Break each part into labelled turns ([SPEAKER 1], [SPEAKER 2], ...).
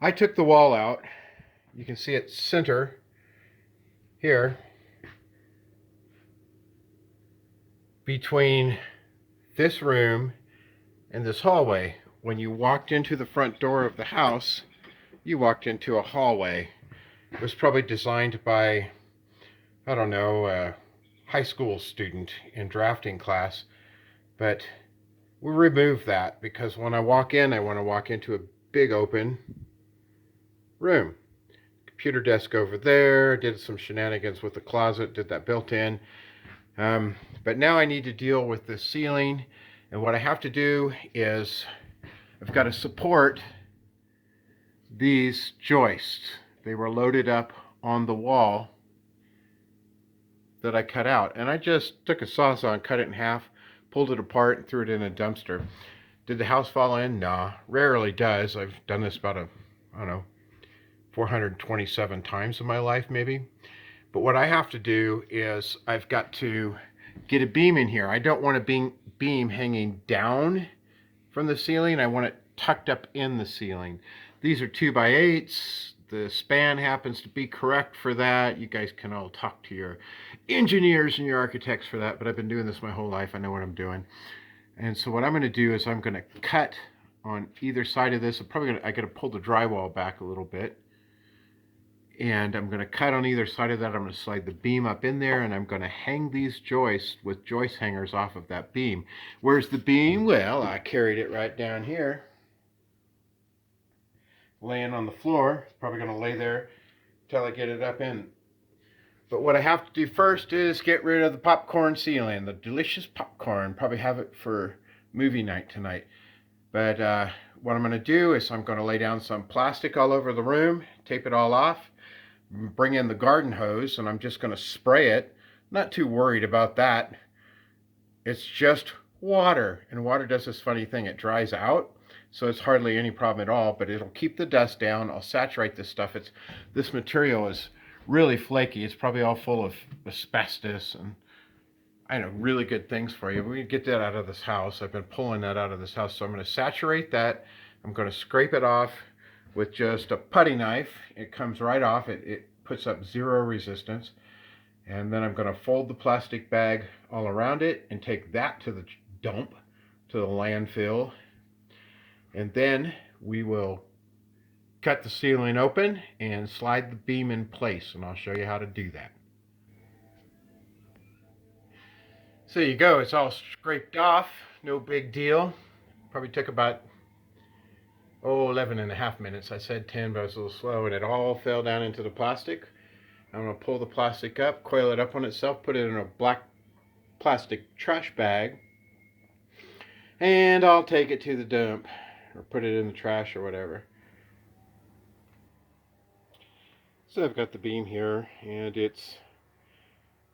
[SPEAKER 1] I took the wall out. You can see it center here between this room and this hallway. When you walked into the front door of the house, you walked into a hallway. It was probably designed by, I don't know, a high school student in drafting class, but we removed that because when I walk in, I want to walk into a big open room. Computer desk over there, did some shenanigans with the closet, did that built in. But now I need to deal with the ceiling, and what I have to do is I've got to support these joists. They were loaded up on the wall that I cut out, and I just took a sawzall and cut it in half, pulled it apart, and threw it in a dumpster. Did the house fall in? Nah, rarely does. I've done this about I don't know, 427 times in my life maybe. But what I have to do is I've got to get a beam in here. I don't want a beam hanging down from the ceiling. I want it tucked up in the ceiling. These are 2x8s. The span happens to be correct for that. You guys can all talk to your engineers and your architects for that, but I've been doing this my whole life. I know what I'm doing. And so what I'm going to do is I'm going to cut on either side of this. I got to pull the drywall back a little bit. And I'm going to cut on either side of that. I'm going to slide the beam up in there, and I'm going to hang these joists with joist hangers off of that beam. Where's the beam? Well, I carried it right down here, laying on the floor. It's probably going to lay there until I get it up in. But what I have to do first is get rid of the popcorn ceiling, the delicious popcorn. Probably have it for movie night tonight. But what I'm going to do is I'm going to lay down some plastic all over the room, tape it all off, bring in the garden hose, and I'm just going to spray it. Not too worried about that. It's just water, and water does this funny thing. It dries out, so it's hardly any problem at all, but it'll keep the dust down. I'll saturate this stuff. This material is really flaky. It's probably all full of asbestos and I know, really good things for you. We get that out of this house. I've been pulling that out of this house, so I'm going to saturate that. I'm going to scrape it off with just a putty knife. It comes right off. It puts up zero resistance. And then I'm going to fold the plastic bag all around it and take that to the dump, to the landfill. And then we will cut the ceiling open and slide the beam in place, and I'll show you how to do that. So there you go, it's all scraped off, no big deal. Probably took about 11 and a half minutes. I said 10, but I was a little slow, and it all fell down into the plastic. I'm going to pull the plastic up, coil it up on itself, put it in a black plastic trash bag, and I'll take it to the dump, or put it in the trash or whatever. So I've got the beam here, and it's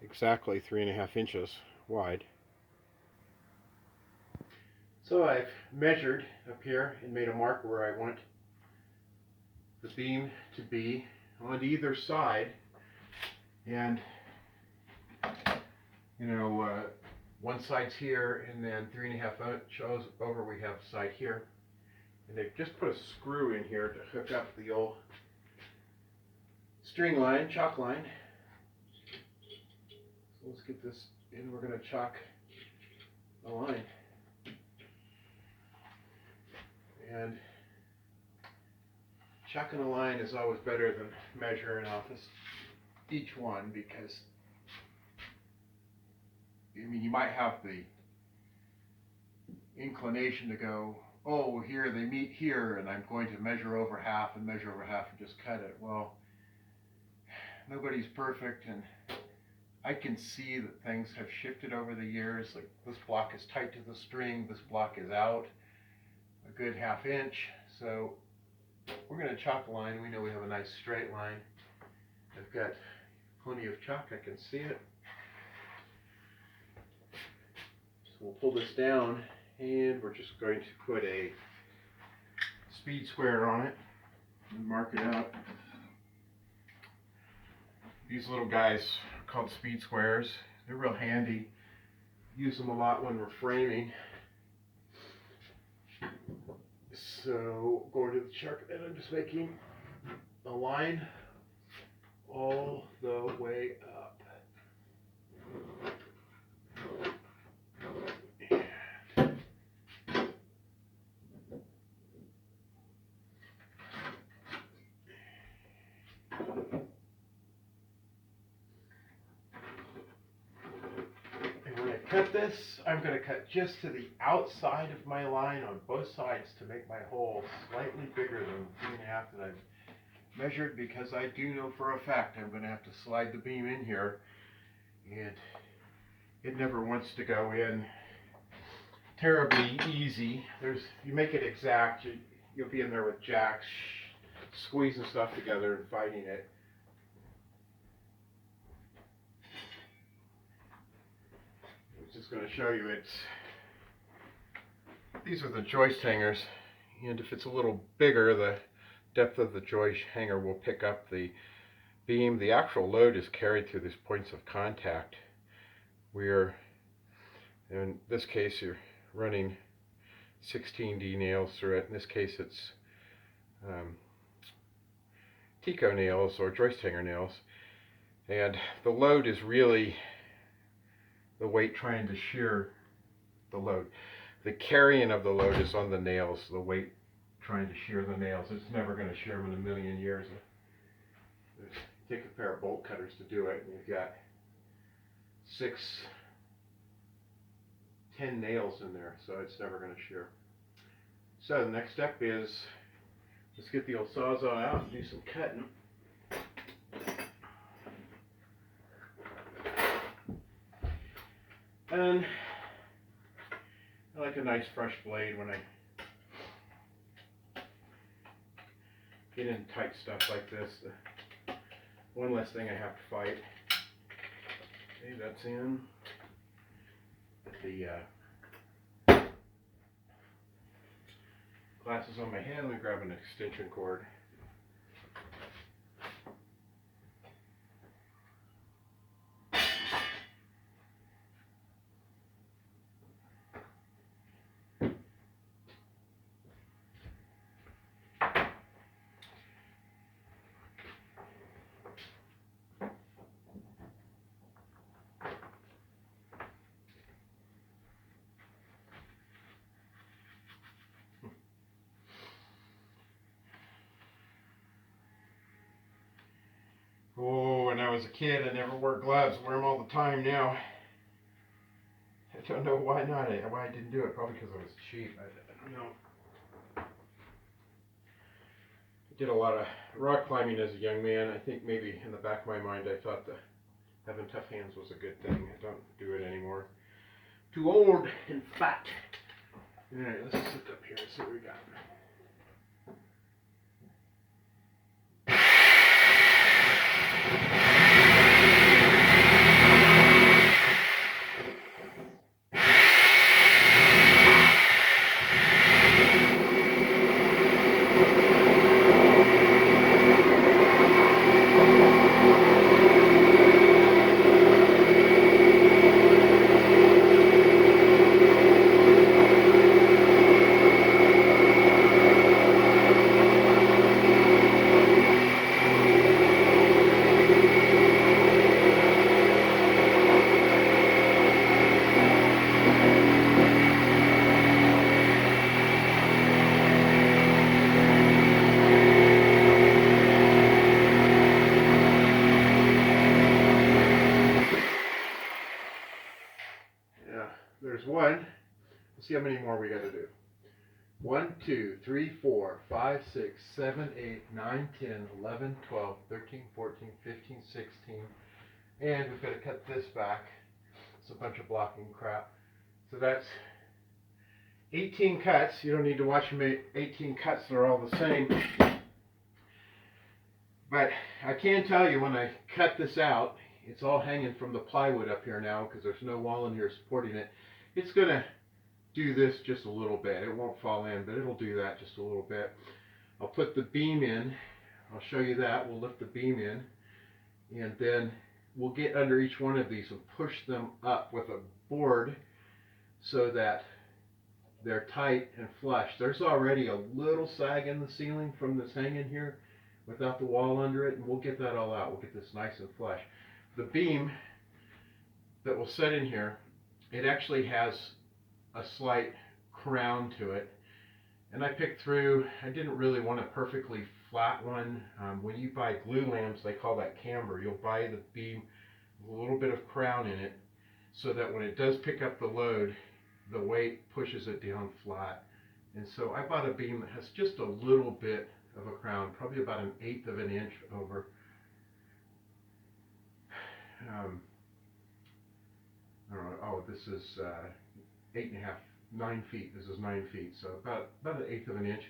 [SPEAKER 1] exactly 3.5 inches wide. So I've measured up here and made a mark where I want the beam to be on either side. And, one side's here, and then 3.5 inches over we have a side here. And they've just put a screw in here to hook up the old string line, chalk line. So let's get this in. We're going to chalk the line. And chalking a line is always better than measuring off each one, because you might have the inclination to go, oh, here they meet here, and I'm going to measure over half and measure over half and just cut it. Well, nobody's perfect, and I can see that things have shifted over the years. Like, this block is tight to the string, this block is out a good 1/2 inch. So we're going to chalk a line. We know we have a nice straight line. I've got plenty of chalk, I can see it. So we'll pull this down, and we're just going to put a speed square on it and mark it out. These little guys are called speed squares. They're real handy. Use them a lot when we're framing. So going to the sharp end, I'm just making a line all the way up. And when I cut this, I'm going to cut just to the outside of my line on both sides to make my hole slightly bigger than the 3.5 that I've measured, because I do know for a fact I'm going to have to slide the beam in here, and it never wants to go in terribly easy. You make it exact, you'll be in there with jacks squeezing stuff together and fighting it. I'm just going to show you these are the joist hangers, and if it's a little bigger, the depth of the joist hanger will pick up the beam. The actual load is carried through these points of contact. In this case, you're running 16D nails through it. In this case, it's Tico nails or joist hanger nails. And the load is really the weight trying to shear the load. The carrying of the load is on the nails, the weight trying to shear the nails. It's never going to shear them in a million years. Take a pair of bolt cutters to do it, and you've got 10 nails in there, so it's never going to shear. So the next step is, let's get the old Sawzall out and do some cutting. And I like a nice fresh blade when I get into tight stuff like this. One less thing I have to fight. Okay, that's in. The glasses on my head. Let me grab an extension cord. Oh, when I was a kid, I never wore gloves. I wear them all the time now. I don't know why not. Why I didn't do it. Probably because I was cheap. I don't know. I did a lot of rock climbing as a young man. I think maybe in the back of my mind I thought that having tough hands was a good thing. I don't do it anymore. Too old and fat. Alright, let's sit up here and see what we got. There's one. Let's see how many more we got to do. 1, 2, 3, 4, 5, 6, 7, 8, 9, 10, 11, 12, 13, 14, 15, 16. And we've got to cut this back. It's a bunch of blocking crap. So that's 18 cuts. You don't need to watch them 18 cuts. They're all the same. But I can tell you, when I cut this out, it's all hanging from the plywood up here now because there's no wall in here supporting it. It's going to do this just a little bit. It won't fall in, but it'll do that just a little bit. I'll put the beam in. I'll show you that. We'll lift the beam in, and then we'll get under each one of these and push them up with a board so that they're tight and flush. There's already a little sag in the ceiling from this hanging here without the wall under it, and we'll get that all out. We'll get this nice and flush. The beam that will sit in here, it actually has a slight crown to it. And I picked through, I didn't really want a perfectly flat one. When you buy glue lamps, they call that camber. You'll buy the beam with a little bit of crown in it so that when it does pick up the load, the weight pushes it down flat. And so I bought a beam that has just a little bit of a crown, probably about 1/8 of an inch over. I don't know, oh, this is 8.5, 9 feet. This is 9 feet, so about 1/8 of an inch.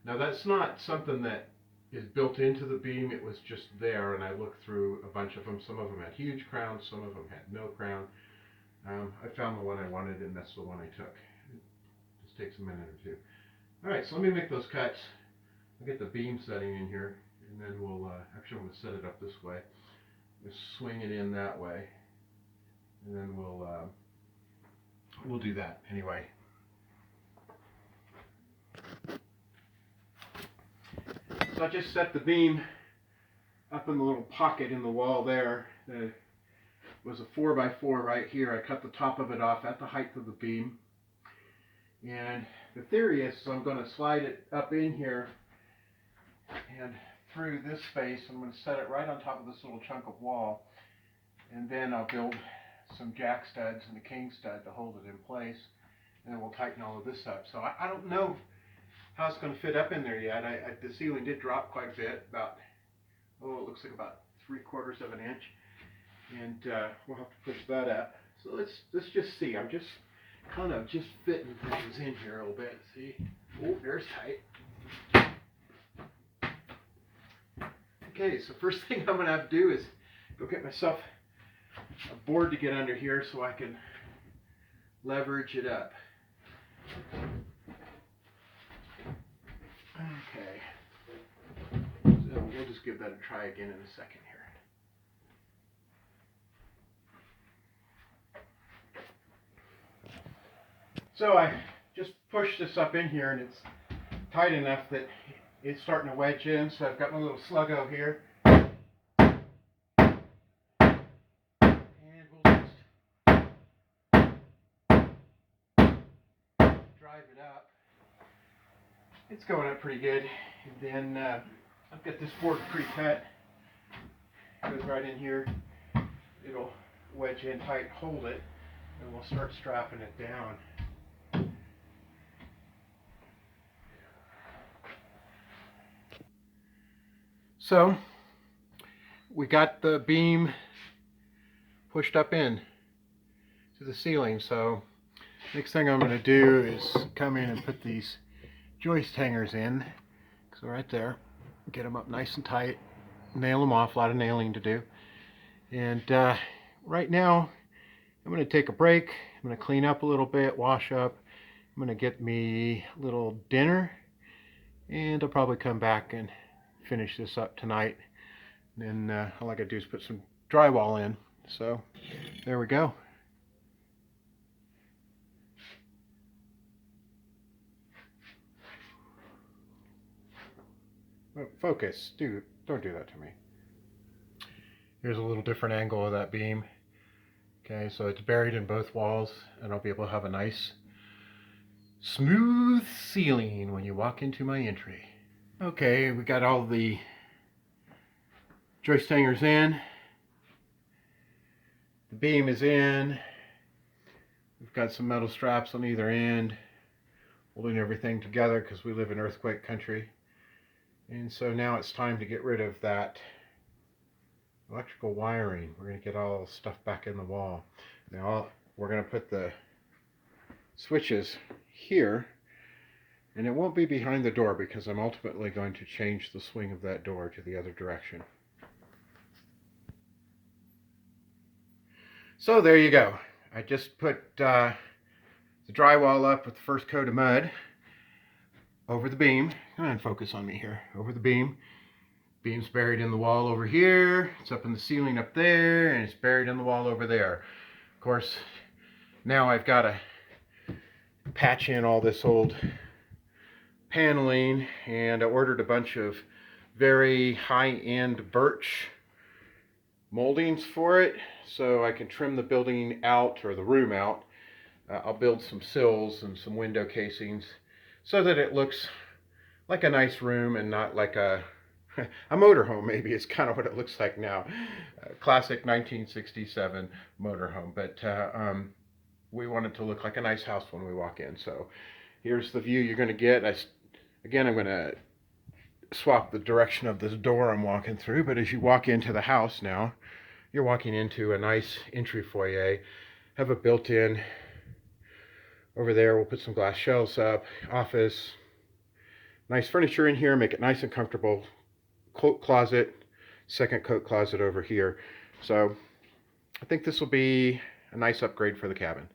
[SPEAKER 1] Now that's not something that is built into the beam. It was just there, and I looked through a bunch of them. Some of them had huge crowns, some of them had no crown. I found the one I wanted, and that's the one I took. It just takes a minute or two. All right, so let me make those cuts. I'll get the beam setting in here, and then we'll, actually I'm going to set it up this way. Just swing it in that way, and then we'll do that anyway. So I just set the beam up in the little pocket in the wall there. There was a 4x4 right here. I cut the top of it off at the height of the beam. And the theory is, so I'm going to slide it up in here and through this space. I'm going to set it right on top of this little chunk of wall. And then I'll build some jack studs and a king stud to hold it in place. And then we'll tighten all of this up. So I don't know how it's going to fit up in there yet. The ceiling did drop quite a bit, about, oh, it looks like about 3/4 of an inch. And we'll have to push that up. So let's just see. I'm just kind of just fitting things in here a little bit. See? Oh, there's tight. Okay, so first thing I'm going to have to do is go get myself a board to get under here so I can leverage it up. Okay. So we'll just give that a try again in a second here. So I just pushed this up in here, and it's tight enough that it's starting to wedge in. So I've got my little sluggo here. And we'll just drive it up. It's going up pretty good. And then I've got this board pre-cut. Goes right in here. It'll wedge in tight, hold it, and we'll start strapping it down. So we got the beam pushed up in to the ceiling. So next thing I'm going to do is come in and put these joist hangers in. So right there, get them up nice and tight, nail them off. A lot of nailing to do. And right now I'm going to take a break. I'm going to clean up a little bit, wash up. I'm going to get me a little dinner, and I'll probably come back and finish this up tonight. And then all I got to do is put some drywall in. So there we go. Focus. Don't do that to me. Here's a little different angle of that beam. Okay, so it's buried in both walls, and I'll be able to have a nice smooth ceiling when you walk into my entry. Okay, we got all the joist hangers in. The beam is in. We've got some metal straps on either end holding everything together because we live in earthquake country. And so now it's time to get rid of that electrical wiring. We're going to get all the stuff back in the wall. Now we're going to put the switches here. And it won't be behind the door because I'm ultimately going to change the swing of that door to the other direction. So there you go. I just put the drywall up with the first coat of mud over the beam. Come on, focus on me here. Over the beam. Beam's buried in the wall over here. It's up in the ceiling up there, and it's buried in the wall over there. Of course, now I've got to patch in all this old paneling, and I ordered a bunch of very high-end birch moldings for it so I can trim the building out, or the room out. I'll build some sills and some window casings so that it looks like a nice room and not like a motorhome. Maybe is kind of what it looks like now. Classic 1967 motorhome, but we want it to look like a nice house when we walk in. So here's the view you're going to get. Again, I'm going to swap the direction of this door I'm walking through, but as you walk into the house now, you're walking into a nice entry foyer. Have a built-in over there. We'll put some glass shelves up, office, nice furniture in here, make it nice and comfortable. Coat closet, second coat closet over here. So I think this will be a nice upgrade for the cabin.